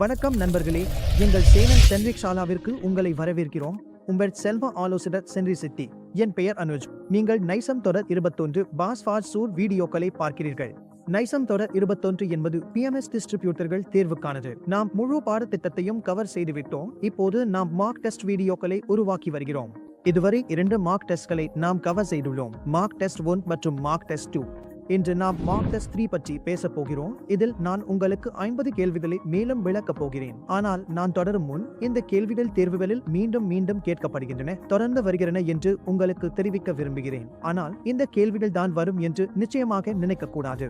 வணக்கம் நண்பர்களே, எங்கள் சேனல் சென்ரிக் ஷாலாவிற்கு உங்களை வரவேற்கிறோம். உங்கள் செல்வ ஆலோசகர் சென்ரி சிட்டி. என் பெயர் அனுஜ். நீங்கள் நைசம் தொடர் 21 பாஸ் ஃபார் சூர் வீடியோக்களை பார்க்கிறீர்கள். நைசம் தொடர் 21 என்பது PMS டிஸ்ட்ரிபியூட்டர்கள் தேர்வுக்கானது. நாம் முழு பாடத்திட்டத்தையும் கவர் செய்துவிட்டோம். இப்போது நாம் மார்க் டெஸ்ட் வீடியோக்களை உருவாக்கி வருகிறோம். இதுவரை 2 மார்க் டெஸ்ட்களை நாம் கவர் செய்துள்ளோம். மார்க் டெஸ்ட் 1 மற்றும் மார்க் டெஸ்ட் 2. இன்று நாம் மார்க் டெஸ்ட் 3 பற்றி பேச போகிறோம். இதில் நான் உங்களுக்கு 50 கேள்விகளை மேலும் விளக்கப் போகிறேன். ஆனால் நான் தொடரும் முன், இந்த கேள்விகள் தேர்வுகளில் மீண்டும் மீண்டும் கேட்கப்படுகின்றன, தொடர்ந்து வருகிறன என்று உங்களுக்கு தெரிவிக்க விரும்புகிறேன். ஆனால் இந்த கேள்விகள் தான் வரும் என்று நிச்சயமாக நினைக்கக்கூடாது.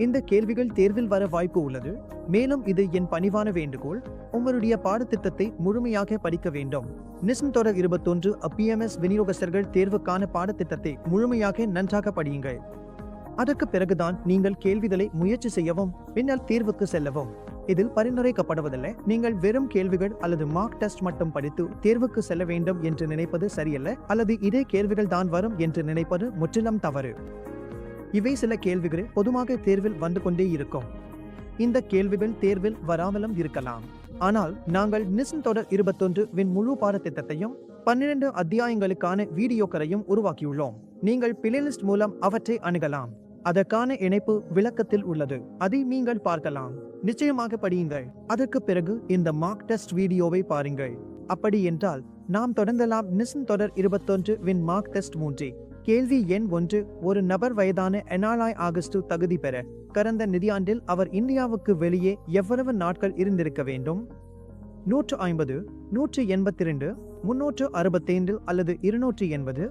இந்த கேள்விகள் தேர்வில் வர வாய்ப்பு உள்ளது. மேலும் இது என் பணிவான வேண்டுகோள். உங்களுடைய பாடத்திட்டத்தை முழுமையாக படிக்க வேண்டும். நிசம் தொடர் 21 PMS விநியோகஸ்தர்கள் தேர்வுக்கான பாடத்திட்டத்தை முழுமையாக நன்றாக படியுங்கள். அதற்கு பிறகுதான் நீங்கள் கேள்விகளை முயற்சி செய்யவும் பின்னர் தேர்வுக்கு செல்லவும். இதில் பரிந்துரைக்கப்படுவதில்லை. நீங்கள் வெறும் கேள்விகள் அல்லது மார்க் டெஸ்ட் மட்டும் படித்து தேர்வுக்கு செல்ல வேண்டும் என்று நினைப்பது சரியல்ல, அல்லது இதே கேள்விகள் தான் வரும் என்று நினைப்பது முற்றிலும் தவறு. இவை சில கேள்விகள் பொதுவாக தேர்வில் வந்து கொண்டே இருக்கும். இந்த கேள்விகள் தேர்வில் வராமலும் இருக்கலாம். ஆனால் நாங்கள் நிசம் தொடர் 21 வின் முழு பாடத்திட்டத்தையும் 12 அத்தியாயங்களுக்கான வீடியோக்களையும் உருவாக்கியுள்ளோம். நீங்கள் பிளேலிஸ்ட் மூலம் அவற்றை அணுகலாம். அதற்கான இணைப்பு விளக்கத்தில் உள்ளது. அதை நீங்கள் பார்க்கலாம். நிச்சயமாக படியுங்கள். அதற்கு பிறகு இந்த மார்க் டெஸ்ட் வீடியோவை பாருங்கள். அப்படி என்றால் நாம் தொடங்கலாம். நிசம் தொடர் 21 வின் மார்க் டெஸ்ட் 3. கேள்வி எண் 1. ஒரு நபர் வயதான எனாலாய் ஆகஸ்டு தகுதி பெற கடந்த நிதியாண்டில் அவர் இந்தியாவுக்கு வெளியே எவ்வளவு நாட்கள் இருந்திருக்க வேண்டும்? 150, 182, 365 அல்லது 280?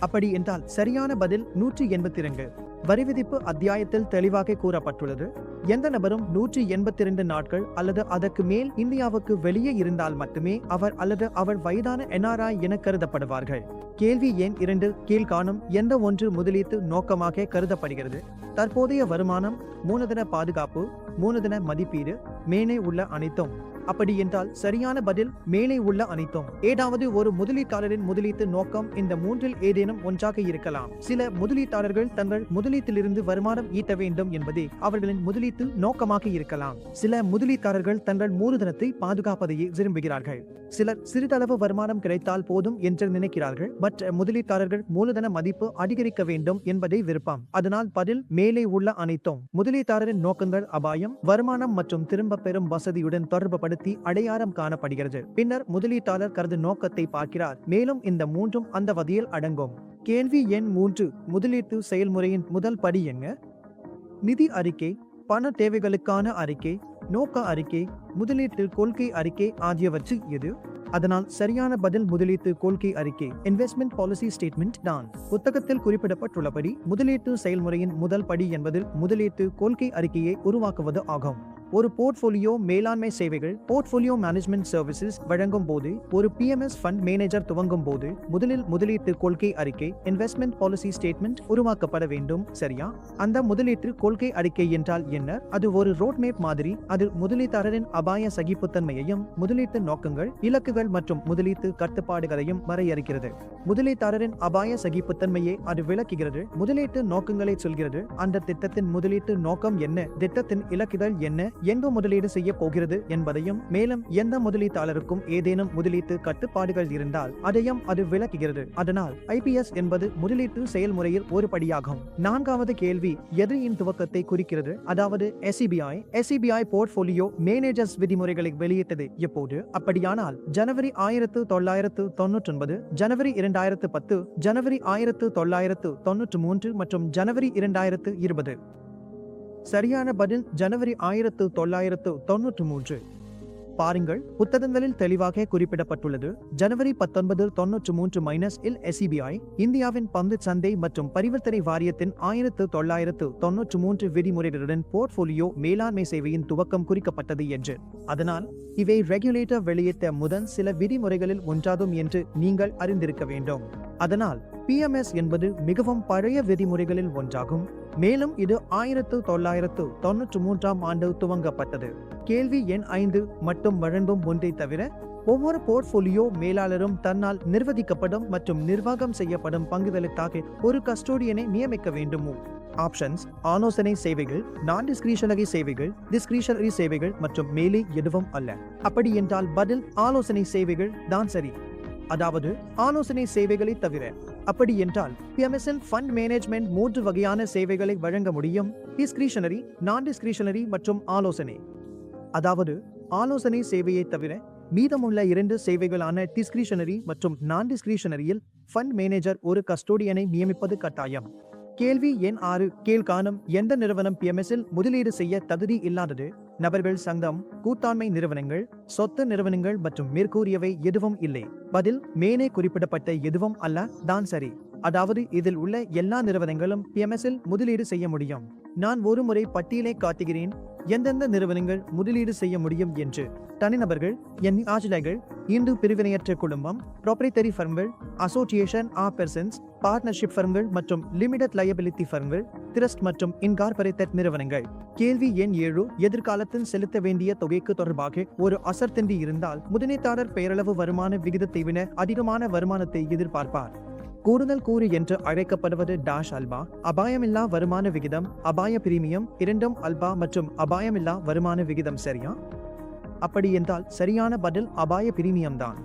அப்படி என்றால் சரியான பதில் 182. வரிவிதிப்பு அத்தியாயத்தில் தெளிவாக கூறப்பட்டுள்ளது. எந்த நபரும் 182 நாட்கள் அல்லது அதற்கு மேல் இந்தியாவுக்கு வெளியே இருந்தால் மட்டுமே அவர் அல்லது அவள் வயதான NRI என கருதப்படுவார்கள். கேள்வி எண் 2. கீழ்காணும் எந்த ஒன்று முதலீட்டு நோக்கமாக கருதப்படுகிறது? தற்போதைய வருமானம், மூலதன பாதுகாப்பு, மூலதன மதிப்பீடு, மேலே உள்ள அனைத்தும். அப்படி என்றால் சரியான பதில் மேலே உள்ள அனைத்தும். ஏதாவது ஒரு முதலீட்டாளரின் முதலீட்டு நோக்கம் இந்த மூன்றில் ஏதேனும் ஒன்றாக இருக்கலாம். சில முதலீட்டாளர்கள் தங்கள் முதலீட்டிலிருந்து வருமானம் ஈட்ட வேண்டும் என்பதே அவர்களின் முதலீட்டு நோக்கமாக இருக்கலாம். சில முதலீட்டாளர்கள் தங்கள் மூலதனத்தை பாதுகாப்பதையே விரும்புகிறார்கள். சிலர் சிறிதளவு வருமானம் கிடைத்தால் போதும் என்று நினைக்கிறார்கள். மற்ற முதலீட்டாளர்கள் மூலதன மதிப்பு அதிகரிக்க வேண்டும் என்பதை விருப்பம். அதனால் பதில் மேலே உள்ள அனைத்தும். முதலீட்டாளரின் நோக்கங்கள் அபாயம், வருமானம் மற்றும் திரும்ப பெறும் வசதியுடன் தொடர்புபடுத்தி அடையாளம் காணப்படுகிறது. பின்னர் முதலீட்டாளர் கருது நோக்கத்தை பார்க்கிறார். மேலும் இந்த மூன்றும் அந்த வகையில் அடங்கும். கேள்வி எண் 3. முதலீட்டு செயல்முறையின் முதல் படி என்ன? நிதி அறிக்கை, பண தேவைகளுக்கான அறிக்கை, நோக்க அறிக்கை, முதலீட்டு கொள்கை அறிக்கை ஆகியவற்று எது? அதனால் சரியான பதில் முதலீட்டு கொள்கை அறிக்கை, இன்வெஸ்ட்மெண்ட் பாலிசி ஸ்டேட்மெண்ட் தான். புத்தகத்தில் குறிப்பிடப்பட்டுள்ளபடி முதலீட்டு செயல்முறையின் முதல் படி என்பதில் முதலீட்டு கொள்கை அறிக்கையை உருவாக்குவது ஆகும். ஒரு போர்ட்ஃபோலியோ மேலாண்மை சேவைகள் போர்ட்ஃபோலியோ மேனேஜ்மெண்ட் சர்வீசஸ் வழங்கும் போது, ஒரு PMS ஃபண்ட் மேனேஜர் துவங்கும் போது முதலில் முதலீட்டு கொள்கை அறிக்கை, இன்வெஸ்ட்மெண்ட் பாலிசி ஸ்டேட்மெண்ட் உருவாக்கப்பட வேண்டும். சரியா? அந்த முதலீட்டு கொள்கை அறிக்கை என்றால் என்ன? அது ஒரு ரோட்மேப் மாதிரி. அது முதலீட்டாளரின் அபாய சகிப்புத்தன்மையையும் முதலீட்டு நோக்கங்கள், இலக்குகள் மற்றும் முதலீட்டு கட்டுப்பாடுகளையும் வரையறுக்கிறது. முதலீட்டாளரின் அபாய சகிப்புத்தன்மையை அது விளக்குகிறது. முதலீட்டு நோக்கங்களை சொல்கிறது. அந்த திட்டத்தின் முதலீட்டு நோக்கம் என்ன, திட்டத்தின் இலக்குகள் என்ன, எங்கு முதலீடு செய்ய போகிறது என்பதையும், மேலும் எந்த முதலீட்டாளருக்கும் ஏதேனும் முதலீட்டு கட்டுப்பாடுகள் இருந்தால் அதையும் அது விளக்குகிறது. அதனால் IPS என்பது முதலீட்டு செயல்முறையில் ஒரு படியாகும். 4வது கேள்வி எதிரியின் துவக்கத்தை குறிக்கிறது. அதாவது SEBI போர்ட்ஃபோலியோ மேனேஜர்ஸ் விதிமுறைகளை வெளியிட்டது எப்போது? அப்படியானால் ஜனவரி 1999, ஜனவரி 2010, ஜனவரி 1993 மற்றும் ஜனவரி 2020. சரியான பதில் ஜனவரி 1993. பாருங்கள், புத்தகங்களில் தெளிவாக குறிப்பிடப்பட்டுள்ளது. ஜனவரி 1993 இல் SEBI இந்தியாவின் பங்கு சந்தை மற்றும் பரிவர்த்தனை வாரியத்தின் 1993 விதிமுறைகளுடன் போர்ட்ஃபோலியோ மேலாண்மை சேவையின் துவக்கம் குறிக்கப்பட்டது என்று. அதனால் இவை ரெகுலேட்டர் வெளியிட்ட முதல் சில விதிமுறைகளில் ஒன்றாகும் என்று நீங்கள் அறிந்திருக்க வேண்டும். அதனால் PMS என்பது மிகவும் பழைய விதிமுறைகளில் ஒன்றாகும். மேலும் இது 1993 ஆண்டு துவங்கப்பட்டது. கேள்வி எண் 5 மட்டும் வழங்கும் ஒன்றை தவிர ஒவ்வொரு போர்ட்ஃபோலியோ மேலாளரும் தன்னால் நிர்வகிக்கப்படும் மற்றும் நிர்வாகம் செய்யப்படும் பங்குகளுக்காக ஒரு கஸ்டோடியனை நியமிக்க வேண்டுமோ? ஆப்ஷன்ஸ், ஆலோசனை சேவைகள், நான் டிஸ்கிரிஷனரி சேவைகள், டிஸ்கிரிஷனரி சேவைகள் மற்றும் மேலே எதுவும் அல்ல. அப்படி என்றால் பதில் ஆலோசனை சேவைகள் தான் சரி. அதாவது ஆலோசனை சேவைகளை தவிர. அப்படி என்றால் PMSல் ஃபண்ட் மேனேஜ்மெண்ட் 3 வகையான சேவைகளை வழங்க முடியும்: டிஸ்கிரிஷனரி, நான் டிஸ்கிரிஷனரி மற்றும் ஆலோசனை. அதாவது ஆலோசனை சேவையை தவிர மீதமுள்ள 2 சேவைகளான டிஸ்கிரிஷனரி மற்றும் நான் டிஸ்கிரிஷனரியில் ஃபண்ட் மேனேஜர் ஒரு கஸ்டோடியனை நியமிப்பது கட்டாயம். கேள்வி எண் 6. கீழ்காணும் எந்த நிறுவனம் PMSல் முதலீடு செய்ய தகுதி இல்லாதது? நபர்கள் சங்கம், கூட்டாண்மை நிறுவனங்கள், சொத்து நிறுவனங்கள் மற்றும் மேற்கூறியவை எதுவும் இல்லை. பதில் மேலே குறிப்பிடப்பட்ட எதுவும் அல்ல தான் சரி. அதாவது இதில் உள்ள எல்லா நிறுவனங்களும் PMSல் முதலீடு செய்ய முடியும். நான் ஒரு முறை பட்டியலை காட்டுகிறேன் எந்தெந்த நிறுவனங்கள் முதலீடு செய்ய முடியும் என்று. தனிநபர்கள், ஆஜிலைகள், இந்து பிரிவினையற்ற குடும்பம், ப்ராப்ரைட்டரி ஃபர்ம்கள், அசோசியேஷன் ஆஃப் பெர்சன்ஸ், பார்ட்னர்ஷிப் ஃபர்ம்கள் மற்றும் லிமிடெட் லயபிலிட்டி ஃபர்ம்கள், ட்ரஸ்ட் மற்றும் இன்கார்பரேட்டட் நிறுவனங்கள். கேள்வி எண் 7. எதிர்காலத்தில் செலுத்த வேண்டிய தொகைக்கு தொடர்பாக ஒரு அசர்த்தண்டி இருந்தால் முதலீட்டாளர் பெயரளவு வருமான விகிதத்தை விட அதிகமான வருமானத்தை எதிர்பார்ப்பார். கூடுதல் கூறு என்று அழைக்கப்படுவது டாஷ் அல்பா, அபாயமில்லா வருமான விகிதம், அபாய பிரீமியம், இரண்டும் அல்பா மற்றும் அபாயமில்லா வருமான விகிதம். சரியா? அப்படி என்றால் சரியான பதில் அபாய பிரீமியம் தான்.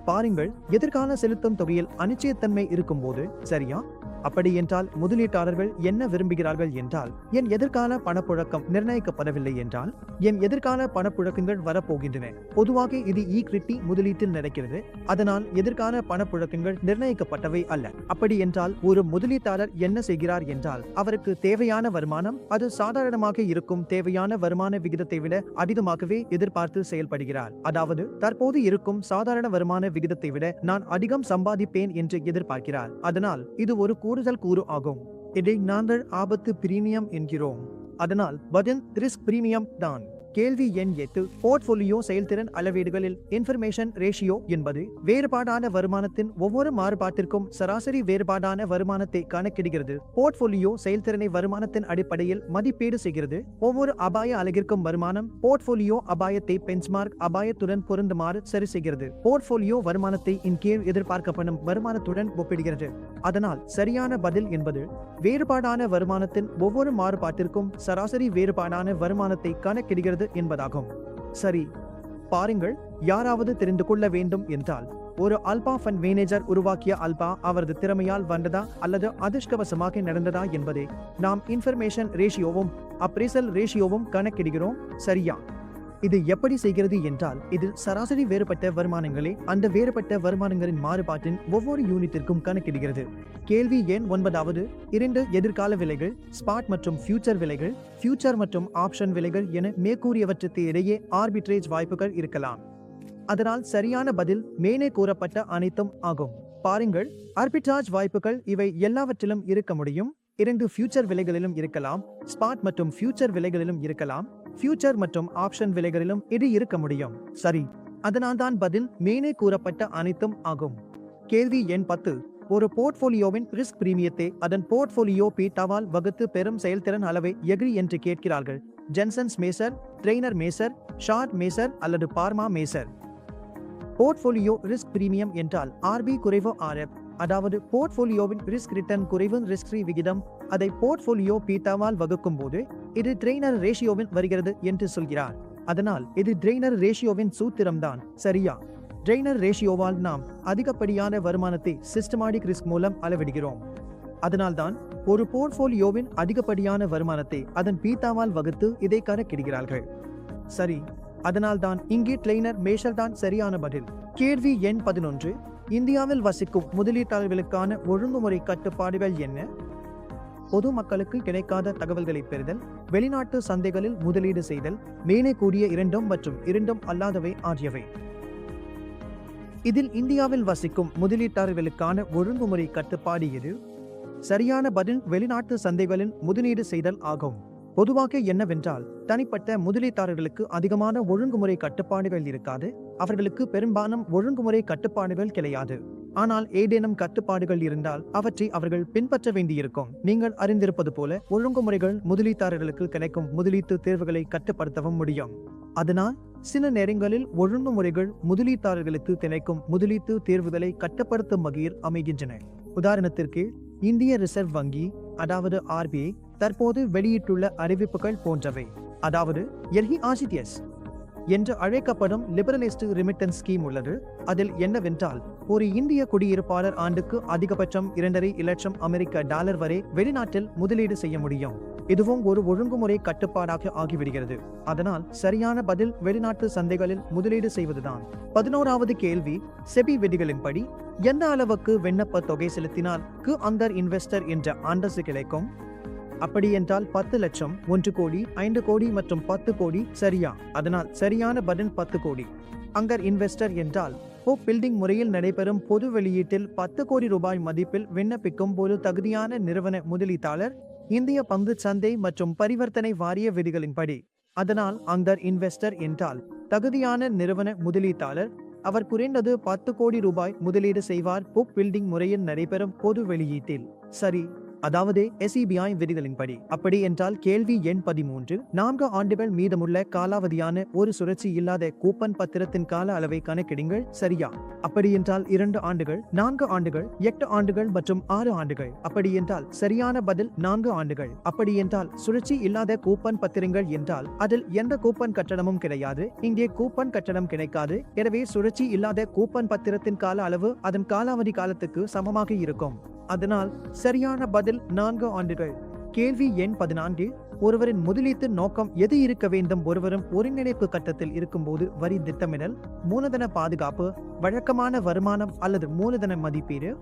பாருங்கள், எதிர்கால செலுத்தும் தொகையில் அனிச்சயத்தன்மை இருக்கும்போது. சரியா? அப்படி என்றால் முதலீட்டாளர்கள் என்ன விரும்புகிறார்கள் என்றால், என் எதிர்கால பணப்புழக்கம் நிர்ணயிக்கப்படவில்லை என்றால் என் எதிர்கால பணப்புழக்கங்கள் வரப்போகின்றன. பொதுவாக இது ஈக்விட்டி முதலீட்டில் நடக்கிறது. அதனால் எதிர்கால பணப்புழக்கங்கள் நிர்ணயிக்கப்பட்டவை அல்ல. அப்படி என்றால் ஒரு முதலீட்டாளர் என்ன செய்கிறார் என்றால், அவருக்கு தேவையான வருமானம் அது சாதாரணமாக இருக்கும் தேவையான வருமான விகிதத்தை விட அதிகமாகவே எதிர்பார்த்து செயல்படுகிறார். அதாவது தற்போது இருக்கும் சாதாரண வருமான விகிதத்தை விட நான் அதிகம் சம்பாதிப்பேன் என்று எதிர்பார்க்கிறார். அதனால் இது ஒரு கூடுதல் கூறு ஆகும். இதை நாங்கள் ஆபத்து பிரீமியம் என்கிறோம். அதனால் பதில் ரிஸ்க் பிரீமியம் தான். கேள்வி எண் 8. போர்ட்ஃபோலியோ செயல்திறன் அளவீடுகளில் இன்ஃபர்மேஷன் ரேஷியோ என்பது வேறுபாடான வருமானத்தின் ஒவ்வொரு மாறுபாட்டிற்கும் சராசரி வேறுபாடான வருமானத்தை கணக்கிடுகிறது. போர்ட்ஃபோலியோ செயல்திறனை வருமானத்தின் அடிப்படையில் மதிப்பீடு செய்கிறது. ஒவ்வொரு அபாய அலகிற்கும் வருமானம் போர்ட்ஃபோலியோ அபாயத்தை பெஞ்ச்மார்க் அபாயத்துடன் பொருந்துமாறு சரி செய்கிறது. போர்ட்ஃபோலியோ வருமானத்தை இன் கீழ் எதிர்பார்க்கப்படும் வருமானத்துடன் ஒப்பிடுகிறது. அதனால் சரியான பதில் என்பது வேறுபாடான வருமானத்தின் ஒவ்வொரு மாறுபாட்டிற்கும் சராசரி வேறுபாடான வருமானத்தை கணக்கிடுகிறது என்பதாகும். சரி, பாருங்கள், யாராவது தெரிந்து கொள்ள வேண்டும் என்றால், ஒரு அல்பா ஃபண்ட் மேனேஜர் உருவாக்கிய அல்பா அவரது திறமையால் வந்ததா அல்லது அதிர்ஷ்டவசமாக நடந்ததா என்பதை நாம் இன்ஃபர்மேஷன் ரேஷியோவும் அப்ரைசல் ரேஷியோவும் கணக்கிடுகிறோம். சரியா? இது எப்படி செய்கிறது என்றால், இது சராசரி வேறுபட்ட வருமானங்களை அந்த வேறுபட்ட வருமானங்களின் மாறுபாட்டின் ஒவ்வொரு யூனிட்டிற்கும் கணக்கிடுகிறது. கேள்வி எண் 9. 2 எதிர்கால விலைகள், ஸ்பாட் மற்றும் ஃபியூச்சர் விலைகள், ஃபியூச்சர் மற்றும் ஆப்ஷன் விலைகள் என மேற்கூறியவற்றுக்கு இடையே ஆர்பிட்ரேஜ் வாய்ப்புகள் இருக்கலாம். அதனால் சரியான பதில் மேலே கூறப்பட்ட அனைத்தும் ஆகும். பாருங்கள், ஆர்பிட்ராஜ் வாய்ப்புகள் இவை எல்லாவற்றிலும் இருக்க முடியும். 2 ஃபியூச்சர் விலைகளிலும் இருக்கலாம், ஸ்பாட் மற்றும் ஃபியூச்சர் விலைகளிலும் இருக்கலாம், ஃபியூச்சர் மற்றும் ஆப்ஷன் விலைகளிலும் இது இருக்க முடியும். சரி, அதனால்தான் பதில் மேலே கூறப்பட்ட அனைத்தும் ஆகும். கேள்வி எண் 10. ஒரு போர்ட்ஃபோலியோவின் ரிஸ்க் பிரீமியத்தை அதன் போர்ட்ஃபோலியோ பீட்டாவால் வகுத்து பெறும் செயல்திறன் அளவை எக்ரி என்று கேட்கிறார்கள். ஜென்சன்ஸ் மேசர், ட்ரெய்னர் மேசர், ஷார்ட் மேசர் அல்லது பார்மா மேசர். போர்ட்ஃபோலியோ ரிஸ்க் பிரீமியம் என்றால் RB குறைவு RF, அதாவது போர்ட்ஃபோலியோவின் ரிஸ்க் ரிட்டர்ன் குறைவு ரிஸ்க் ஃப்ரீ விகிதம். அதை போர்ட்ஃபோலியோ பீட்டாவால் வகுக்கும் போது இது ட்ரெய்னர் ரேஷியோவின் வருகிறது என்று சொல்கிறார். அதனால் இது ட்ரெய்னர் ரேஷியோவின் சூத்திரம்தான். சரியா? ட்ரெய்னர் ரேஷியோவால் நாம் அதிகப்படியான வருமானத்தை சிஸ்டமாட்டிக் ரிஸ்க் மூலம் அளவிடுகிறோம். அதனால்தான் ஒரு போர்ட்ஃபோலியோவின் அதிகப்படியான வருமானத்தை அதன் பீட்டாவால் வகுத்து இதை கணக்கிடுகிறார்கள். சரி, அதனால்தான் இங்கே ட்ரெய்னர் மேஷர் தான் சரியான பதில். கேள்வி எண் 11. இந்தியாவில் வசிக்கும் முதலீட்டாளர்களுக்கான ஒழுங்குமுறை கட்டுப்பாடுகள் என்ன? பொதுமக்களுக்கு கிடைக்காத தகவல்களை பெறுதல், வெளிநாட்டு சந்தைகளில் முதலீடு செய்தல், மேலே கூறிய 2 மற்றும் 2 அல்லாதவை ஆகியவை. இதில் இந்தியாவில் வசிக்கும் முதலீட்டாளர்களுக்கான ஒழுங்குமுறை கட்டுப்பாடு எது? சரியான பதில் வெளிநாட்டு சந்தைகளில் முதலீடு செய்தல் ஆகும். பொதுவாக என்னவென்றால், தனிப்பட்ட முதலீட்டாளர்களுக்கு அதிகமான ஒழுங்குமுறை கட்டுப்பாடுகள் இருக்காது. அவர்களுக்கு பெரும்பாலும் ஒழுங்குமுறை கட்டுப்பாடுகள் கிடையாது. ஆனால் ஏதேனும் கட்டுப்பாடுகள் இருந்தால் அவற்றை அவர்கள் பின்பற்ற வேண்டியிருக்கும். நீங்கள் அறிந்திருப்பது போல ஒழுங்குமுறைகள் முதலீட்டாளர்களுக்கு கிடைக்கும் முதலீட்டு தேர்வுகளை கட்டுப்படுத்தவும் முடியும். அதனால் சில நேரங்களில் ஒழுங்குமுறைகள் முதலீட்டாளர்களுக்கு கிடைக்கும் முதலீட்டு தேர்வுகளை கட்டுப்படுத்தும் வகையில் அமைகின்றன. உதாரணத்திற்கு, இந்திய ரிசர்வ் வங்கி, அதாவது RBI தற்போது வெளியிட்டுள்ள அறிவிப்புகள் போன்றவை. அதாவது LHRCTS என்று அழைக்கப்படும் லிபரலிஸ்ட் ரிமிட்டன்ஸ் ஸ்கீம் உள்ளது. அதில் என்னவென்றால், ஒரு இந்திய குடியிருப்பாளர் ஆண்டுக்கு அதிகபட்சம் $2.5 லட்சம் வரை வெளிநாட்டில் முதலீடு செய்ய முடியும். இதுவும் ஒரு ஒழுங்குமுறை கட்டுப்பாடாக ஆகிவிடுகிறது. அதனால் சரியான பதில் வெளிநாட்டு சந்தைகளில் முதலீடு செய்வதுதான். 11வது கேள்வி, செபி விதிகளின்படி எந்த அளவுக்கு விண்ணப்ப தொகை செலுத்தினால் அங்கர் இன்வெஸ்டர் என்ற அந்தஸ்து கிடைக்கும்? அப்படியென்றால் 10 லட்சம், 1 கோடி, 5 கோடி மற்றும் 10 கோடி. சரியா? அதனால் சரியான பதில் 10 கோடி. அங்கர் இன்வெஸ்டர் என்றால் போப் பில்டிங் முறையில் நடைபெறும் பொது வெளியீட்டில் 10 கோடி ரூபாய் மதிப்பில் விண்ணப்பிக்கும் ஒரு தகுதியான நிறுவன முதலீட்டாளர், இந்திய பங்குச் சந்தை மற்றும் பரிவர்த்தனை வாரிய விதிகளின்படி. அதனால் அங்கர் இன்வெஸ்டர் என்றால் தகுதியான நிறுவன முதலீட்டாளர். அவர் குறைந்தது 10 கோடி ரூபாய் முதலீடு செய்வார் போப் பில்டிங் முறையில் நடைபெறும் பொது வெளியீட்டில். சரி, அதாவது SEBI விதிகளின்படி. அப்படி என்றால் கேள்வி எண் 13, 4 ஆண்டுகள் மீதமுள்ள காலாவதியான ஒரு சுழற்சி இல்லாத கூப்பன் பத்திரத்தின் கால அளவை கணக்கிடுங்கள். சரியா? அப்படி என்றால் 2 ஆண்டுகள், 4 ஆண்டுகள், 8 ஆண்டுகள் மற்றும் 6 ஆண்டுகள். அப்படி என்றால் சரியான பதில் 4 ஆண்டுகள். அப்படி என்றால் சுழற்சி இல்லாத கூப்பன் பத்திரங்கள் என்றால் அதில் எந்த கூப்பன் கட்டணமும் கிடையாது. இங்கே கூப்பன் கட்டணம் கிடைக்காது. எனவே சுழற்சி இல்லாத கூப்பன் பத்திரத்தின் கால அளவு அதன் காலாவதி காலத்துக்கு சமமாக இருக்கும். அதனால் சரியான பதில் 4 ஆண்டுகள். கேள்வி எண் 14, ஒருவரின் முதலீட்டு நோக்கம் எது இருக்க வேண்டும்? ஒருவரும் ஒருங்கிணைப்பு கட்டத்தில் இருக்கும்போது வரி திட்டமிடல், மூலதன பாதுகாப்பு, வழக்கமான வருமானம் அல்லது மூலதன மதிப்பீடு.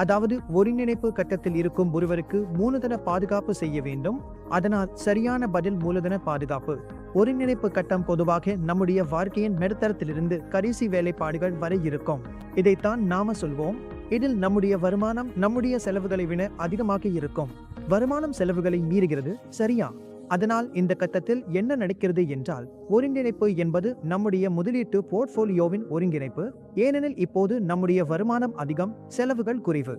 அதாவது ஒருங்கிணைப்பு கட்டத்தில் இருக்கும் ஒருவருக்கு மூலதன பாதுகாப்பு செய்ய வேண்டும். அதனால் சரியான பதில் மூலதன பாதுகாப்பு. ஒருங்கிணைப்பு கட்டம் பொதுவாக நம்முடைய வாழ்க்கையின் நடுத்தரத்திலிருந்து கடைசி வேலைப்பாடுகள் வரை இருக்கும். இதைத்தான் நாம சொல்வோம். இதில் நம்முடைய வருமானம் நம்முடைய செலவுகளை விட அதிகமாக இருக்கும். வருமானம் செலவுகளை மீறுகிறது. சரியா? அதனால் இந்த கட்டத்தில் என்ன நடக்கிறது என்றால், ஒருங்கிணைப்பு என்பது நம்முடைய முதலீட்டு போர்ட்போலியோவின் ஒருங்கிணைப்பு. ஏனெனில் இப்போது நம்முடைய வருமானம் அதிகம், செலவுகள் குறைவு.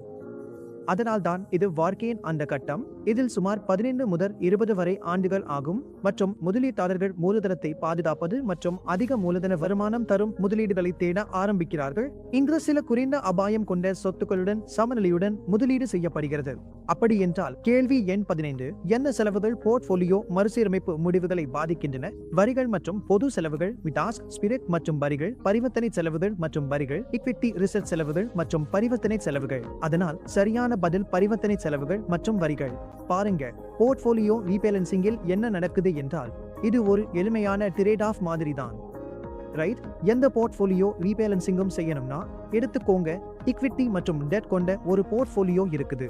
அதனால்தான் இது வாழ்க்கையின் அந்த கட்டம். இதில் சுமார் 15 முதல் 20 வரை ஆண்டுகள் ஆகும். மற்றும் முதலீட்டாளர்கள் மூலதனத்தை பாதுகாப்பது மற்றும் அதிக மூலதன வருமானம் தரும் முதலீடுகளை தேட ஆரம்பிக்கிறார்கள். இங்கு சில குறைந்த அபாயம் கொண்ட சொத்துக்களுடன் சமநிலையுடன் முதலீடு செய்யப்படுகிறது. அப்படி என்றால் கேள்வி எண் 15, என்ன செலவுகள் போர்ட்போலியோ மறுசீரமைப்பு முடிவுகளை பாதிக்கின்றன? வரிகள் மற்றும் பொது செலவுகள், விடாஸ், ஸ்பிரிட் மற்றும் வரிகள், பரிவர்த்தனை செலவுகள் மற்றும் வரிகள், இக்விட்டி ரிசர்ச் செலவுகள் மற்றும் பரிவர்த்தனை செலவுகள். அதனால் சரியான பதில் பரிவர்த்தனை செலவுகள் மற்றும் வரிகள். பாருங்க, போர்ட்போலியோ ரீபேலன்சிங்கில் என்ன நடக்குது என்றால், இது ஒரு எளிமையான ட்ரேட் ஆஃப் மாதிரி தான். ரைட்? எந்த போர்ட்போலியோ ரீபேலன்சிங்கும் செய்யணும்னா, எடுத்துக்கோங்க, இக்விட்டி மற்றும் டெட் கொண்ட ஒரு போர்ட்போலியோ இருக்குது.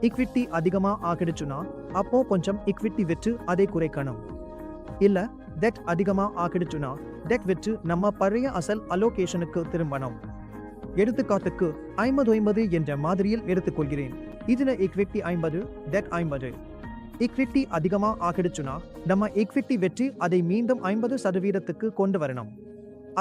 இக்விட்டி அதிகமா ஆகிடுச்சுன்னா அப்போ கொஞ்சம் இக்விட்டி விற்று அதை குறைக்கணும். இல்ல டெட் அதிகமா ஆகிடுச்சுன்னா டெட் விற்று நம்ம பழைய அசல் அலோகேஷனுக்கு திரும்பணும். எடுத்துக்காட்டுக்கு 50-50 என்ற மாதிரியில் எடுத்துக்கொள்கிறேன். இதுல இக்விட்டி 50, டெட் 50. இக்விட்டி அதிகமா ஆகிடுச்சுன்னா நம்ம இக்விட்டி வெற்றி அதை மீண்டும் 50% கொண்டு வரணும்.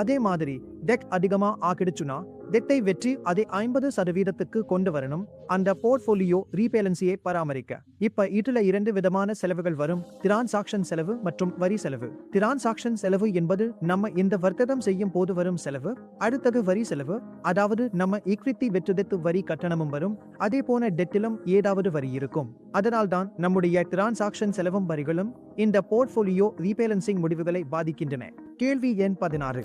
அதே மாதிரி டெட் அதிகமா ஆகிடுச்சுன்னா டெட்டை வெற்றி அதை 50% கொண்டு வரணும். அந்த போர்ட்போலியோ ரீபேலன்சியை பராமரிக்க. இப்ப இதுல 2 விதமான செலவுகள் வரும், டிரான்சாக்ஷன் செலவு மற்றும் வரி செலவு. டிரான்சாக்ஷன் செலவு என்பது நம்ம இந்த வர்த்தகம் செய்யும் போது வரும் செலவு. அடுத்தது வரி செலவு, அதாவது நம்ம ஈக்விட்டி வெற்றுதற்கு வரி கட்டணமும் வரும். அதே போல டெட்டிலும் ஏதாவது வரி இருக்கும். அதனால்தான் நம்முடைய டிரான்சாக்ஷன் செலவும் வரிகளும் இந்த போர்ட்போலியோ ரீபேலன்சிங் முடிவுகளை பாதிக்கின்றன. கேள்வி எண் 16,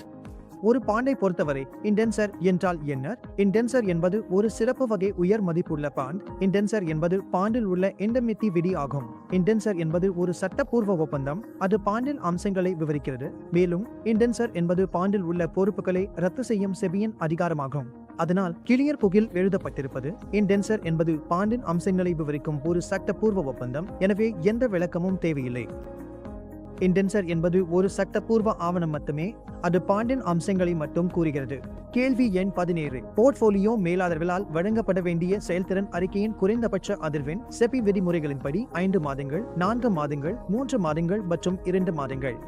ஒரு பாண்டை பொறுத்தவரை இண்டென்சர் என்றால் என்ன? இண்டென்சர் என்பது ஒரு சிறப்பு வகை உயர் மதிப்புள்ள பாண்ட். இண்டென்சர் என்பது பாண்டில் உள்ள இண்டெமிட்டி விதி ஆகும். இண்டென்சர் என்பது ஒரு சட்டப்பூர்வ ஒப்பந்தம். அது பாண்டின் அம்சங்களை விவரிக்கிறது. மேலும் இண்டென்சர் என்பது பாண்டில் உள்ள பொறுப்புகளை ரத்து செய்யும் செபியின் அதிகாரமாகும். அதனால் கிளியர் புகில் எழுதப்பட்டிருப்பது. இண்டென்சர் என்பது பாண்டின் அம்சங்களை விவரிக்கும் ஒரு சட்டப்பூர்வ ஒப்பந்தம். எனவே எந்த விளக்கமும் தேவையில்லை. இண்டென்சர் என்பது ஒரு சட்டப்பூர்வ ஆவணம் மட்டுமே. அது பாண்டின் அம்சங்களை மட்டும் கூறுகிறது. கேள்வி எண் 17, போர்ட்போலியோ மேலாளர்களால் வழங்கப்பட வேண்டிய செயல்திறன் அறிக்கையின் குறைந்தபட்ச அதிர்வெண் செபி விதிமுறைகளின்படி 5 மாதங்கள், 4 மாதங்கள், 3 மாதங்கள் மற்றும் 2 மாதங்கள்.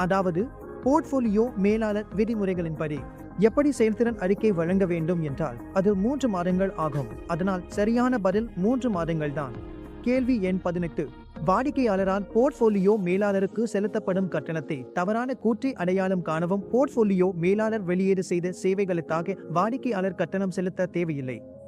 அதாவது போர்ட்போலியோ மேலாளர் விதிமுறைகளின்படி எப்படி செயல்திறன் அறிக்கை வழங்க வேண்டும் என்றால் அது 3 மாதங்கள் ஆகும். அதனால் சரியான பதில் 3 மாதங்கள் தான். கேள்வி எண் 18, வாடிக்கையாளரால் போர்ட்போலியோ மேலாளருக்கு செலுத்தப்படும் கட்டணத்தை தவறான கூற்றை அடையாளம் காணவும் போர்ட்போலியோ மேலாளர் வெளியீடு செய்த சேவைகளுக்காக வாடிக்கையாளர் கட்டணம் செலுத்த தேவையில்லை.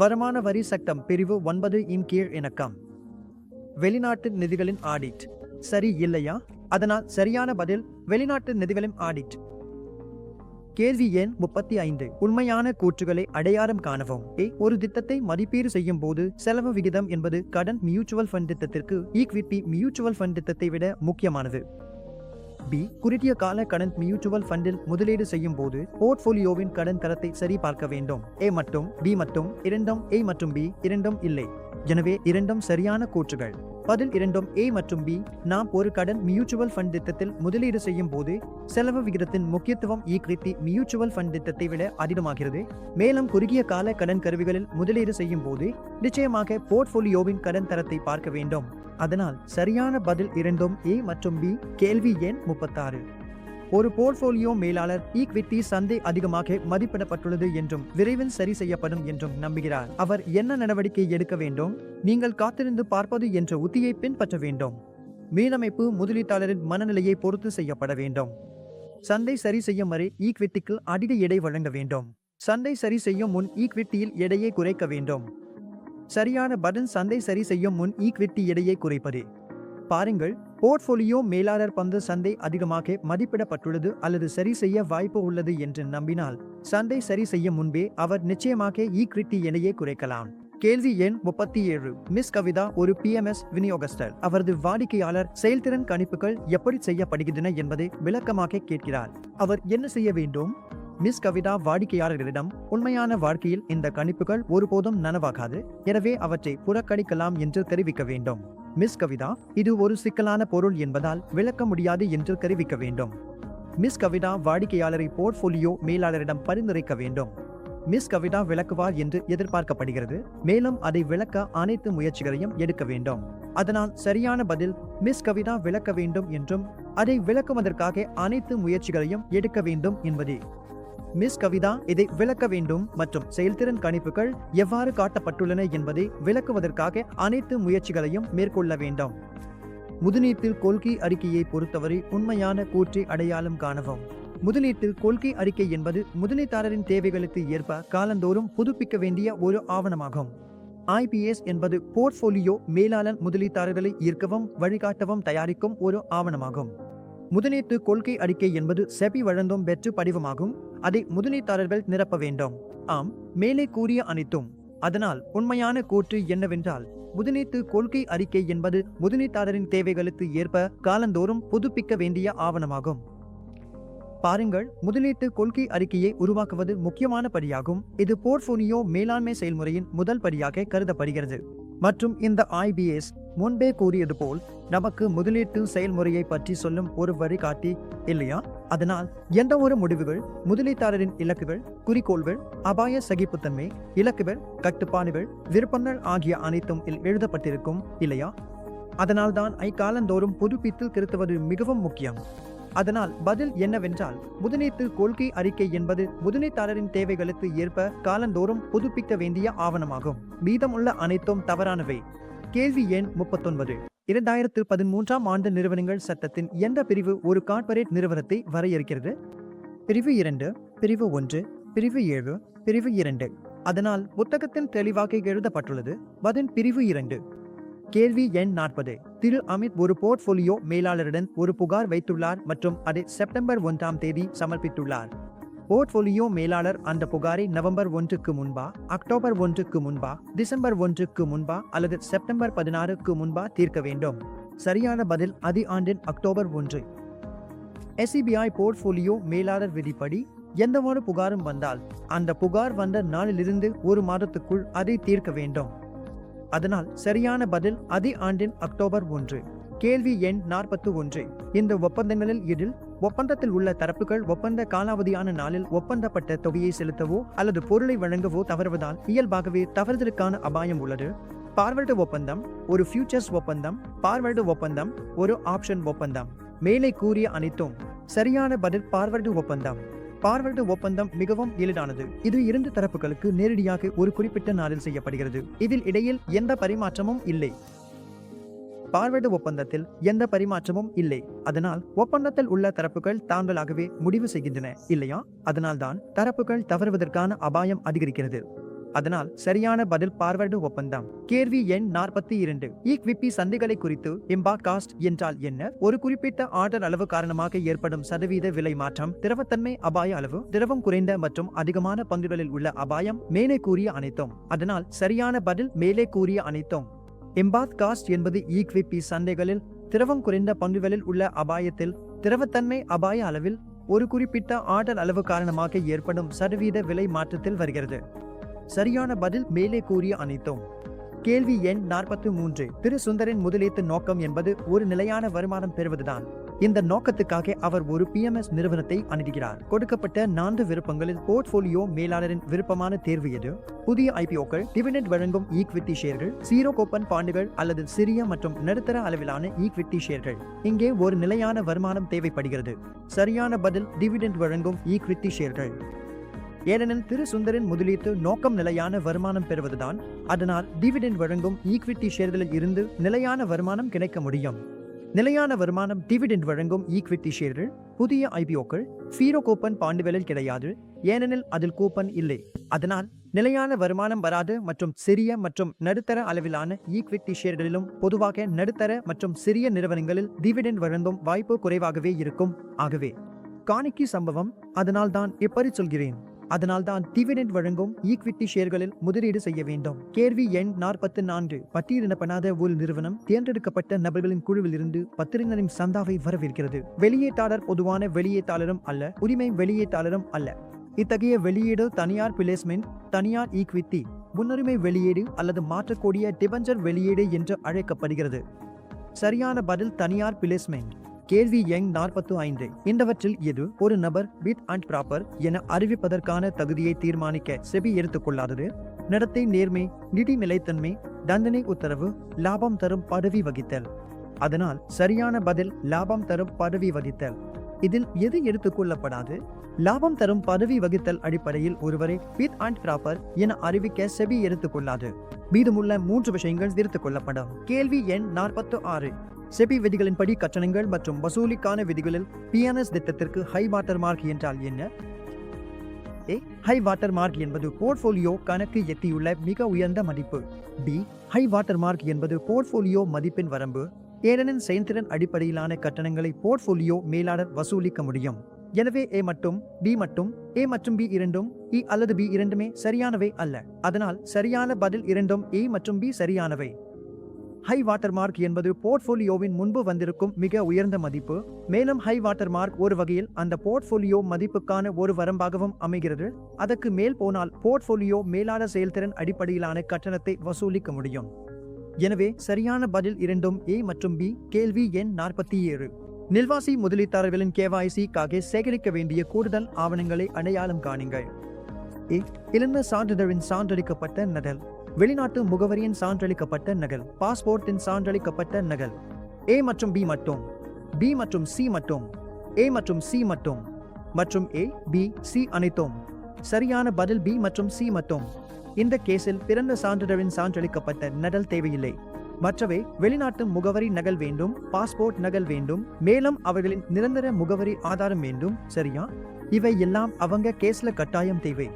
வருமான வரி சட்டம் பிரிவு 9 இன் கீழ் இணக்கம். வெளிநாட்டு நிதிகளின் ஆடிட் சரி இல்லையா? அதனால் சரியான பதில் வெளிநாட்டு நிதிகளின் ஆடிட். கேள்வி எண் 35. உண்மையான கூற்றுகளை அடையாளம் காணவும். ஒரு திட்டத்தை மதிப்பீடு செய்யும் போது செலவு விகிதம் என்பது கடன் மியூச்சுவல் ஃபண்ட் திட்டத்திற்கு ஈக்விட்டி மியூச்சுவல் ஃபண்ட் திட்டத்தை விட முக்கியமானது. பி. குறுகிய கால கடன் மியூச்சுவல் ஃபண்டில் முதலீடு செய்யும் போது போர்ட்போலியோவின் கடன் தரத்தை சரி பார்க்க வேண்டும். ஏ மற்றும் பி மட்டும் இரண்டும் ஏ மற்றும் பி இரண்டும் இல்லை. எனவே இரண்டும் சரியான கூற்றுகள். பதில் இரண்டும் ஏ மற்றும் பி. நாம் ஒரு கடன் மியூச்சுவல் ஃபண்ட் திட்டத்தில் முதலீடு செய்யும் போது செலவு விகிதத்தின் முக்கியத்துவம் ஈக்விட்டி மியூச்சுவல் ஃபண்ட் திட்டத்தை விட அதிகமாகிறது. மேலும் குறுகிய கால கடன் கருவிகளில் முதலீடு செய்யும் போது நிச்சயமாக போர்ட்போலியோவின் கடன் தரத்தை பார்க்க வேண்டும். அதனால் சரியான பதில் இரண்டும் ஏ மற்றும் பி. கேள்வி எண் 36. ஒரு போர்ட்போலியோ மேலாளர் ஈக்விட்டி சந்தை அதிகமாக மதிப்பிடப்பட்டுள்ளது என்றும் விரைவில் சரி செய்யப்படும் என்றும் நம்புகிறார். அவர் என்ன நடவடிக்கை எடுக்க வேண்டும்? நீங்கள் காத்திருந்து பார்ப்பது என்ற உத்தியை பின்பற்ற வேண்டும். மீளமைப்பு முதலீட்டாளரின் மனநிலையை பொறுத்து செய்யப்பட வேண்டும். சந்தை சரி செய்யும் வரை ஈக்விட்டிக்கு அதிக எடை வழங்க வேண்டும். சந்தை சரி செய்யும் முன் ஈக்விட்டியில் எடையை குறைக்க வேண்டும். சரியான பதில் சந்தை சரி செய்யும் முன் ஈக்விட்டி எடையை குறைப்பது. பாருங்கள், போர்ட்போலியோ மேலாளர் பந்து சந்தை அதிகமாக மதிப்பிடப்பட்டுள்ளது அல்லது சரி செய்ய வாய்ப்பு உள்ளது என்று நம்பினால் சந்தை சரி செய்யும் முன்பே அவர் நிச்சயமாக ஈக்விட்டி எடையை குறைக்கலாம். கேள்வி எண் 37. மிஸ் கவிதா ஒரு PMS விநியோகஸ்தர். அவரது வாடிக்கையாளர் செயல்திறன் கணிப்புகள் எப்படி செய்யப்படுகின்றன என்பதை விளக்கமாக கேட்கிறார். அவர் என்ன செய்ய வேண்டும்? மிஸ் கவிதா வாடிக்கையாளர்களிடம் உண்மையான வாழ்க்கையில் இந்த கணிப்புகள் ஒருபோதும் நனவாகாது, எனவே அவற்றை புறக்கணிக்கலாம் என்று தெரிவிக்க வேண்டும். மிஸ் கவிதா இது ஒரு சிக்கலான பொருள் என்பதால் விளக்க முடியாது என்று தெரிவிக்க வேண்டும். மிஸ் கவிதா வாடிக்கையாளரை போர்ட்போலியோ மேலாளரிடம் பரிந்துரைக்க வேண்டும். மிஸ் கவிதா விளக்குவார் என்று எதிர்பார்க்கப்படுகிறது, மேலும் அதை விளக்க அனைத்து முயற்சிகளையும் எடுக்க வேண்டும். அதனால் சரியான பதில் மிஸ் கவிதா விளக்க வேண்டும் என்றும் அதை விளக்குவதற்காக அனைத்து முயற்சிகளையும் எடுக்க வேண்டும் என்பதே. மிஸ் கவிதா இதை விளக்க வேண்டும் மற்றும் செயல்திறன் கணிப்புகள் எவ்வாறு காட்டப்பட்டுள்ளன என்பதை விளக்குவதற்காக அனைத்து முயற்சிகளையும் மேற்கொள்ள வேண்டும். முதலீட்டில் கொள்கை அறிக்கையை பொறுத்தவரை உண்மையான கூற்றை அடையாளம் காணவும். முதலீட்டில் கொள்கை அறிக்கை என்பது முதலீட்டாளரின் தேவைகளுக்கு ஏற்ப காலந்தோறும் புதுப்பிக்க வேண்டிய ஒரு ஆவணமாகும். IPS என்பது போர்ட்போலியோ மேலாளர் முதலீட்டாளர்களை ஈர்க்கவும் வழிகாட்டவும் தயாரிக்கும் ஒரு ஆவணமாகும். முதலீட்டு கொள்கை அறிக்கை என்பது செபி வழங்கும் வெற்று படிவமாகும். அதை முதலீட்டாளர்கள் நிரப்ப வேண்டும். ஆம், மேலே கூறிய அனைத்தும். அதனால் உண்மையான கூற்று என்னவென்றால் முதலீட்டு கொள்கை அறிக்கை என்பது முதலீட்டாளரின் தேவைகளுக்கு ஏற்ப காலந்தோறும் புதுப்பிக்க வேண்டிய ஆவணமாகும். பாருங்கள், முதலீட்டு கொள்கை அறிக்கையை உருவாக்குவது முக்கியமான படியாகும். இது போர்ட்போலியோ மேலாண்மை செயல்முறையின் முதல் படியாக கருதப்படுகிறது. மற்றும் இந்த IBS முன்பே கூறியது போல் நமக்கு முதலீட்டு செயல்முறையை பற்றி சொல்லும் ஒரு வழிகாட்டி இல்லையா? அதனால் எந்த ஒரு முடிவுகள், முதலீட்டாளரின் இலக்குகள், குறிக்கோள்கள், அபாய சகிப்புத்தன்மை, இலக்குகள், கட்டுப்பாடுகள், விருப்பங்கள் ஆகிய அனைத்தும் எழுதப்பட்டிருக்கும் இல்லையா? அதனால்தான் காலந்தோறும் புதுப்பித்து திருத்துவது மிகவும் முக்கியம். அதனால் பதில் என்னவென்றால் முதலீட்டு கொள்கை அறிக்கை என்பது முதலீட்டாளரின் தேவைகளுக்கு ஏற்ப காலந்தோறும் புதுப்பிக்க வேண்டிய ஆவணமாகும். மீதமுள்ள அனைத்தும் தவறானவை. கேள்வி எண் 39. 2013ஆம் ஆண்டு நிறுவனங்கள் சட்டத்தின் எந்த பிரிவு ஒரு கார்ப்பரேட் நிறுவனத்தை வரையறுக்கிறது? பிரிவு 2, பிரிவு 1, பிரிவு 7, பிரிவு 2. அதனால் புத்தகத்தில் தெளிவாக எழுதப்பட்டுள்ளது. பதில் பிரிவு 2. கேள்வி எண் 40. திரு அமித் ஒரு போர்ட்போலியோ மேலாளருடன் ஒரு புகார் வைத்துள்ளார் மற்றும் அதை செப்டம்பர் 1ஆம் தேதி சமர்ப்பித்துள்ளார். போர்ட்போலியோ மேலாளர் அந்த புகாரை நவம்பர் 1க்கு முன்பா, அக்டோபர் 1க்கு முன்பா, டிசம்பர் 1க்கு முன்பா அல்லது செப்டம்பர் 16க்கு முன்பா தீர்க்க வேண்டும். சரியான பதில் அதே ஆண்டின் அக்டோபர் 1. SEBI போர்ட்போலியோ மேலாளர் விதிப்படி எந்தவொரு புகாரும் வந்தால் அந்த புகார் வந்த நாளிலிருந்து ஒரு மாதத்துக்குள் அதை தீர்க்க வேண்டும். அதனால் சரியான பதில் அதே ஆண்டின் அக்டோபர் 1. கேள்வி எண் 41. இந்த ஒப்பந்தங்களில் இதில் ஒப்பந்தத்தில் உள்ள தரப்புகள் ஒப்பந்த காலாவதியான நாளில் ஒப்பந்தப்பட்ட தொகையை செலுத்தவோ அல்லது பொருளை வழங்கவோ தவறுவதால் இயல்பாகவே தவறுதலுக்கான அபாயம் உள்ளது. பார்வர்டு ஒப்பந்தம் ஒரு ஃபியூச்சர்ஸ் ஒப்பந்தம், பார்வர்டு ஒப்பந்தம் ஒரு ஆப்ஷன் ஒப்பந்தம். மேலே கூறிய அனைத்தும் சரியான பதில் பார்வர்டு ஒப்பந்தம். பார்வர்டு ஒப்பந்தம் மிகவும் எளிதானது. இது இரண்டு தரப்புகளுக்கு நேரடியாக ஒரு குறிப்பிட்ட நாளில் செய்யப்படுகிறது. இதில் இடையில் எந்த பரிமாற்றமும் இல்லை. பார்வர்டு ஒப்பந்தத்தில் எந்த பரிமாற்றமும் இல்லை. அதனால் ஒப்பந்தத்தில் உள்ள தரப்புகள் தாங்களாகவே முடிவு செய்கின்றன இல்லையா? அதனால்தான் தரப்புகள் தவறுவதற்கான அபாயம் அதிகரிக்கிறது. அதனால் சரியான பதில் பார்வர்டு ஒப்பந்தம். கேள்வி எண் 42. ஈக்விட்டி சந்தைகளை குறித்து இம்பாக்ட் காஸ்ட் என்றால் என்ன? ஒரு குறிப்பிட்ட ஆர்டர் அளவு காரணமாக ஏற்படும் சதவீத விலை மாற்றம், திரவத்தன்மை அபாய அளவு, திரவம் குறைந்த மற்றும் அதிகமான பங்குகளில் உள்ள அபாயம், மேலே கூறிய அனைத்தும். அதனால் சரியான பதில் மேலே கூறிய அனைத்தும். இம்பாக்ட் காஸ்ட் என்பது ஈக்விட்டி சந்தைகளில் திரவம் குறைந்த பங்குகளில் உள்ள அபாயத்தில், திரவத்தன்மை அபாய அளவில், ஒரு குறிப்பிட்ட ஆர்டர் அளவு காரணமாக ஏற்படும் சதவீத விலை மாற்றத்தில் வருகிறது. சரியான பதில் மேலே கூறிய அனைத்தும். கேள்வி எண் 43. திரு சுந்தரின் முதலீட்டு நோக்கம் என்பது ஒரு நிலையான வருமானம் பெறுவதுதான். இந்த நோக்கத்துக்காக அவர் ஒரு PMS நிறுவனத்தை அணுகுகிறார். கொடுக்கப்பட்ட 4 விருப்பங்களில் போர்ட்போலியோ மேலாளரின் விருப்பமான தேர்வு எது? புதிய IPOக்கள், டிவிடெண்ட் வழங்கும் ஈக்விட்டி ஷேர்கள், ஜீரோ கூப்பன் பாண்டுகள் அல்லது சிறிய மற்றும் நடுத்தர அளவிலான ஈக்விட்டி ஷேர்கள். இங்கே ஒரு நிலையான வருமானம் தேவைப்படுகிறது. சரியான பதில் டிவிடெண்ட் வழங்கும் ஈக்விட்டி ஷேர்கள். ஏனெனில் திரு சுந்தரின் முதலீட்டு நோக்கம் நிலையான வருமானம் பெறுவதுதான். அதனால் டிவிடெண்ட் வழங்கும் ஈக்விட்டி ஷேர்களில் இருந்து நிலையான வருமானம் கிடைக்க முடியும். நிலையான வருமானம் டிவிடெண்ட் வழங்கும் ஈக்விட்டி ஷேர்கள், புதிய IPOக்கள், ஜீரோ கூப்பன் பாண்டுகளில் கிடையாது, ஏனெனில் அதில் கூப்பன் இல்லை. அதனால் நிலையான வருமானம் வராது. மற்றும் சிறிய மற்றும் நடுத்தர அளவிலான ஈக்விட்டி ஷேர்களிலும் பொதுவாக நடுத்தர மற்றும் சிறிய நிறுவனங்களில் டிவிடெண்ட் வழங்கும் வாய்ப்பு குறைவாகவே இருக்கும். ஆகவே காணிக்கை சம்பவம். அதனால் தான் இப்படி சொல்கிறேன். அதனால்தான் டிவிடெண்ட் வழங்கும் ஈக்விட்டி ஷேர்களில் முதலீடு செய்ய வேண்டும். கேள்வி எண் 44. பட்டியலிடப்படாத ஒரு நிறுவனம் தேர்ந்தெடுக்கப்பட்ட நபர்களின் குழுவில் இருந்து பத்திரிகைகளின் சந்தாவை வரவேற்கிறது. வெளியீட்டாளர் பொதுவான வெளியீட்டாளரும் அல்ல, உரிமை வெளியீட்டாளரும் அல்ல. இத்தகைய வெளியீடு தனியார் பிளேஸ்மெண்ட், தனியார் ஈக்விட்டி, முன்னுரிமை வெளியீடு அல்லது மாற்றக்கூடிய டிபெஞ்சர் வெளியீடு என்று அழைக்கப்படுகிறது. சரியான பதில் தனியார் பிளேஸ்மெண்ட். கேள்வி எண் 45. இந்தவற்றில் எது ஒரு நபர் பிட் அண்ட் ப்ராப்பர் என அறிவிப்பதற்கான தகுதியை தீர்மானிக்க செபி எடுத்துக்கொள்ளாதது? நடத்தை, நேர்மை, நிதி நிலைத்தன்மை, தண்டனை உத்தரவு, லாபம் தரும் பதவி வகித்தல். அதனால் சரியான பதில் லாபம் தரும் பதவி வகித்தல். இதில் எது எடுத்துக்கொள்ளப்படாது? லாபம் தரும் பதவி வகித்தல் அடிப்படையில் ஒருவரை பிட் அண்ட் ப்ராப்பர் என அறிவிக்க செபி எடுத்துக்கொள்ளாது. மீதமுள்ள 3 விஷயங்கள் எடுத்துக்கொள்ளப்படும். கேள்வி எண் 46. செபி விதிகளின்படி கட்டணங்கள் மற்றும் வசூலிக்கான விதிகளில் PNS திட்டத்திற்கு ஹை வாட்டர் மார்க் என்றால் என்ன? A. ஹை வாட்டர் மார்க் என்பது போர்ட்போலியோ கணக்கு எட்டியுள்ள மிக உயர்ந்த மதிப்பு. B. ஹை வாட்டர் மார்க் என்பது போர்ட்போலியோ மதிப்பின் வரம்பு. ஏனெனில் செயல்திறன் அடிப்படையிலான கட்டணங்களை போர்ட்போலியோ மேலாளர் வசூலிக்க முடியும். எனவே A மற்றும் B மற்றும் A மற்றும் B இரண்டும் E அல்லது B இரண்டுமே சரியானவை அல்ல. அதனால் சரியான பதில் இரண்டும் A மற்றும் B சரியானவை. ஹை வாட்டர் மார்க் என்பது போர்ட்போலியோவின் முன்பு வந்திருக்கும் மிக உயர்ந்த மதிப்பு. மேலும் ஹை வாட்டர் மார்க் ஒரு வகையில் அந்த போர்ட்போலியோ மதிப்புக்கான ஒரு வரம்பாகவும் அமைகிறது. அதற்கு மேல் போனால் போர்ட்போலியோ மேலாளர் செயல்திறன் அடிப்படையிலான கட்டணத்தை வசூலிக்க முடியும். எனவே சரியான பதில் இரண்டும் A மற்றும் B. கேள்வி எண் 47. நில்வாசி முதலீட்டாளர்களின் KYC-க்காக சேகரிக்க வேண்டிய கூடுதல் ஆவணங்களை அடையாளம் காணுங்கள். A. இழந்த சான்றிதழின் சான்றளிக்கப்பட்ட நகல், வெளிநாட்டு முகவரியின் சான்றளிக்கப்பட்ட நகல், பாஸ்போர்ட்டின் சான்றளிக்கப்பட்ட நகல். A மற்றும் B மட்டும். B மற்றும் C மட்டும். A மற்றும் C மட்டும். மற்றும் A, B, C அனைத்தும். சரியான பதில் B மற்றும் C மட்டும். இந்த கேஸில் பிறந்த சான்றிதழின் சான்றளிக்கப்பட்ட நகல் தேவையில்லை. மற்றவை வெளிநாட்டு முகவரி நகல் வேண்டும், பாஸ்போர்ட் நகல் வேண்டும், மேலும் அவர்களின் நிரந்தர முகவரி ஆதாரம் வேண்டும். சரியா? இவை எல்லாம் அவங்க கேஸ்ல கட்டாயம் தேவை.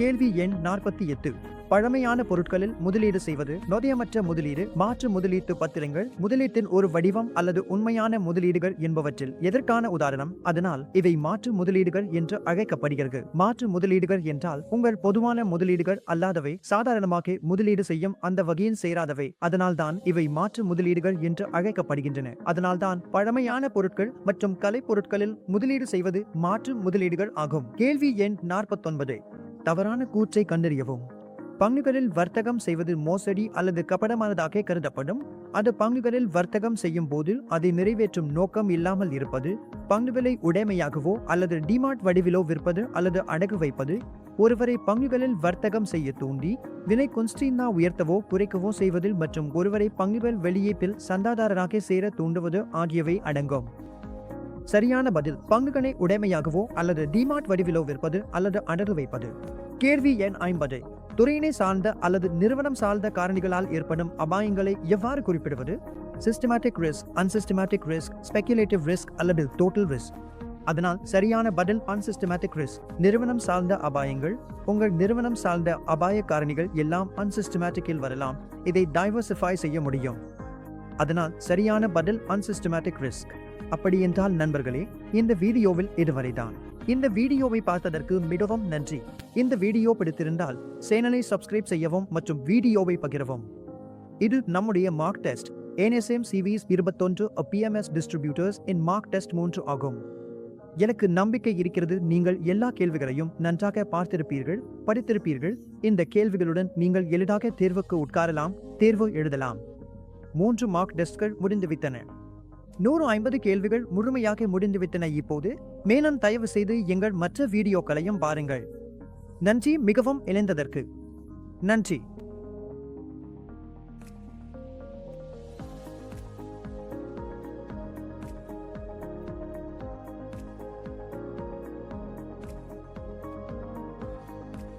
கேள்வி எண் 48. பழமையான பொருட்களில் முதலீடு செய்வது, நொதியமற்ற முதலீடு, மாற்று முதலீட்டு பத்திரங்கள், முதலீட்டின் ஒரு வடிவம் அல்லது உண்மையான முதலீடுகள் என்பவற்றில் எதற்கான உதாரணம்? அதனால் இவை மாற்று முதலீடுகள் என்று அழைக்கப்படுகிறது. மாற்று முதலீடுகள் என்றால் உங்கள் பொதுவான முதலீடுகள் அல்லாதவை, சாதாரணமாக முதலீடு செய்யும் அந்த வகையில் சேராதவை. அதனால்தான் இவை மாற்று முதலீடுகள் என்று அழைக்கப்படுகின்றன. அதனால்தான் பழமையான பொருட்கள் மற்றும் கலைப் பொருட்களில் முதலீடு செய்வது மாற்று முதலீடுகள் ஆகும். கேள்வி எண் 49. தவறான கூற்றை கண்டறியவும். பங்குகளில் வர்த்தகம் செய்வது மோசடி அல்லது கபடமானதாக கருதப்படும். அது பங்குகளில் வர்த்தகம் செய்யும் போது அதை நிறைவேற்றும் நோக்கம் இல்லாமல் இருப்பது, பங்குகளை உடைமையாகவோ அல்லது டிமார்ட் வடிவிலோ விற்பது அல்லது அடகு வைப்பது, ஒருவரை பங்குகளில் வர்த்தகம் செய்ய தூண்டி விலை கொன்ஸ்டினா உயர்த்தவோ குறைக்கவோ செய்வதில் மற்றும் ஒருவரை பங்குகள் வெளியீட்டில் சந்தாதாரராக சேர தூண்டுவது ஆகியவை அடங்கும். சரியான பதில் பங்குகளை உடைமையாகவோ அல்லது டிமார்ட் வடிவிலோ விற்பது அல்லது அடகு வைப்பது. கேள்வி எண் 50. துறையினை சார்ந்த அல்லது நிறுவனம் சார்ந்த காரணிகளால் ஏற்படும் அபாயங்களை எவ்வாறு குறிப்பிடுவது? Systematic risk, unsystematic risk, speculative risk அல்லது டோட்டல் ரிஸ்க். அதனால் சரியான பதில் அன்சிஸ்டமேட்டிக் ரிஸ்க். நிறுவனம் சார்ந்த அபாயங்கள். உங்கள் நிறுவனம் சார்ந்த அபாய காரணிகள் எல்லாம் அன்சிஸ்டமேட்டிக்கில் வரலாம். இதை டைவர்சிஃபை செய்ய முடியும். அதனால் சரியான பதில் அன்சிஸ்டமேட்டிக் ரிஸ்க். அப்படி என்றால் நண்பர்களே, இந்த வீடியோவில் இதுவரைதான். இந்த வீடியோவை பார்த்ததற்கு மிகவும் நன்றி. இந்த வீடியோ பிடித்திருந்தால் சேனலை சப்ஸ்கிரைப் செய்யவும் மற்றும் வீடியோவை பகிரவும். இது நம்முடைய mark test NSM CVs 21 PMS distributors in mark test 3 ஆகும். எனக்கு நம்பிக்கை இருக்கிறது நீங்கள் எல்லா கேள்விகளையும் நன்றாக பார்த்திருப்பீர்கள், படித்திருப்பீர்கள். இந்த கேள்விகளுடன் நீங்கள் எளிதாக தேர்வுக்கு உட்காரலாம், தேர்வு எழுதலாம். 3 மார்க் டெஸ்ட்கள் முடிந்துவிட்டன. 150 கேள்விகள் முழுமையாக முடிந்துவிட்டன. இப்போது மேலும் தயவு செய்து எங்கள் மற்ற வீடியோக்களையும் பாருங்கள். நன்றி மிகவும் இணைந்ததற்கு. நன்றி.